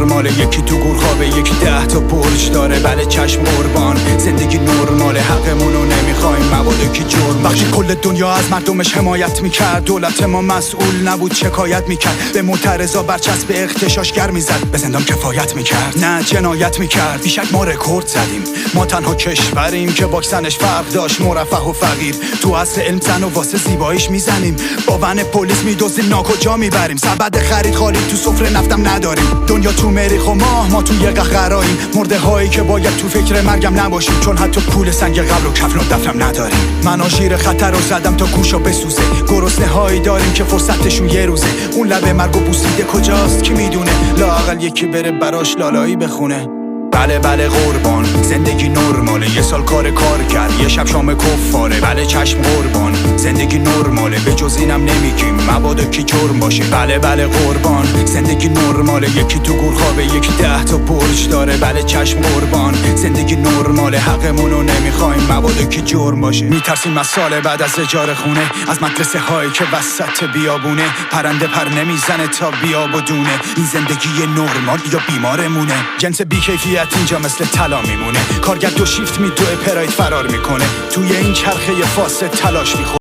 نرماله، یکی تو گورخوابه، یکی 10 تا برج داره. بله چشم قربان، زندگی نرماله، حقمونو نمیخوایم، مبادا جرم. وقتی کل دنیا از مردمش حمایت میکرد، دولت ما مسئول نبود شکایت میکرد، به معترضا برچسب اغتشاشگر میزد، به زندان کفایت میکرد نه جنایت میکرد. بیشک ما رکورد زدیم، ما تنها کشوریم که واکسنش فرق داشت، مرفه و فقیر. تو اصل علم زن و واسه زیباییش میزنیم، با ون پلیس میدوزیم ناکجا میبریم. سبد خرید خالی تو سفره نفتم نداریم، دنیا تو مریخ و ما تو یه قهقراییم. مرده هایی که باید تو فکر مرگم نباشیم، چون حتی پول سنگ قبر و کفن و دفنم نداریم. من آژیر خطر رو زدم تا گوشا بسوزه، گرسنه هایی داریم که فرصتشون یه روزه. اون لبه مرگ و بوسیده کجاست کی میدونه، لااقل یکی بره براش لالایی بخونه. بله بله قربان، زندگی نرماله، یه سال کار کرد، یه شب شام کفاره. بله چشم قربان، زندگی نرماله، به جز اینم نمیگیم، مبادا کی جرم باشه. بله بله قربان، زندگی نرماله، یکی تو گورخوابه، یکی 10 تا برج داره. بله چشم قربان، زندگی نرماله، حقمونو نمیخوایم، مبادا کی جرم باشه. میترسیم از سال بعد از اجاره خونه، از مدرسه هایی که وسط بیابونه، پرنده پر نمیزنه تا بیاب و دونه. این زندگی نرمال یا بیمارمونه، جنس بیکیفیت اینجا مثل طلا میمونه. کارگر 2 شیفت میدوه، پراید فرار میکنه، توی این چرخه فاسد تلاش میخوره.